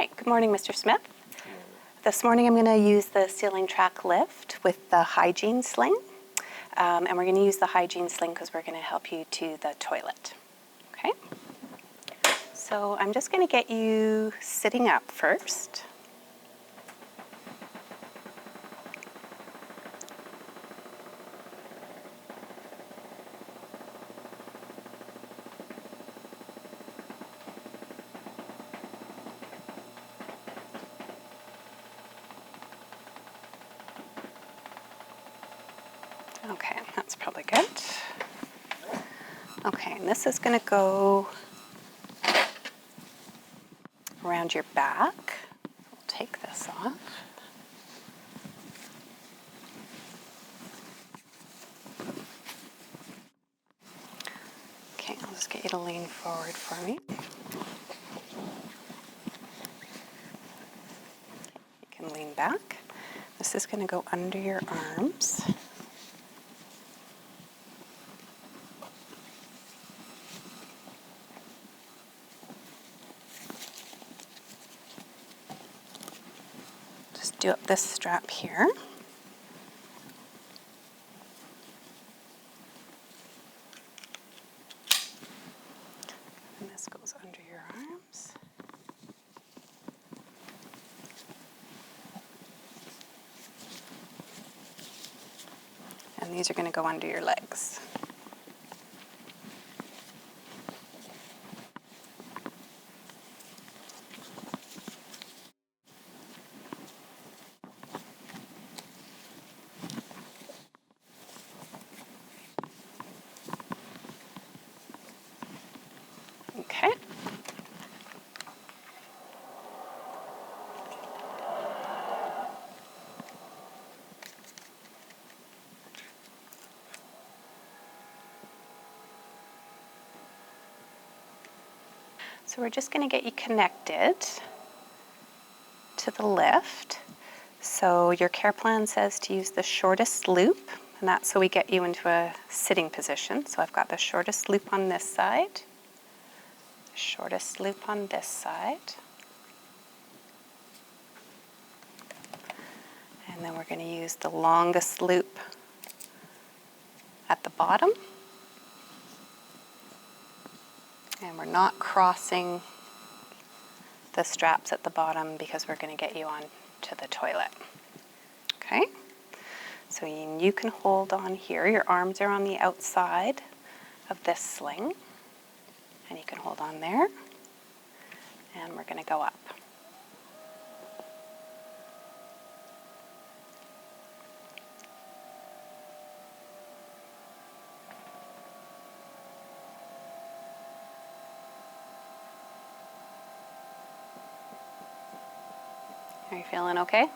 right, good morning, Mr. Smith. This morning I'm going to use the ceiling track lift with the hygiene sling. And we're going to use the hygiene sling because we're going to help you to the toilet. Okay? So I'm just going to get you sitting up first. Okay, that's probably good. Okay, and this is going to go around your back. We'll take this off. Okay, I'll just get you to lean forward for me. You can lean back. This is going to go under your arms. Just do up this strap here. And this goes under your arms. And these are going to go under your legs. Okay. So we're just going to get you connected to the lift. So your care plan says to use the shortest loop, and that's so we get you into a sitting position. So I've got the shortest loop on this side, shortest loop on this side, and then we're going to use the longest loop at the bottom. And we're not crossing the straps at the bottom because we're going to get you on to the toilet. Okay? So you can hold on here. Your arms are on the outside of this sling. And you can hold on there. And we're going to go up. Are you feeling okay?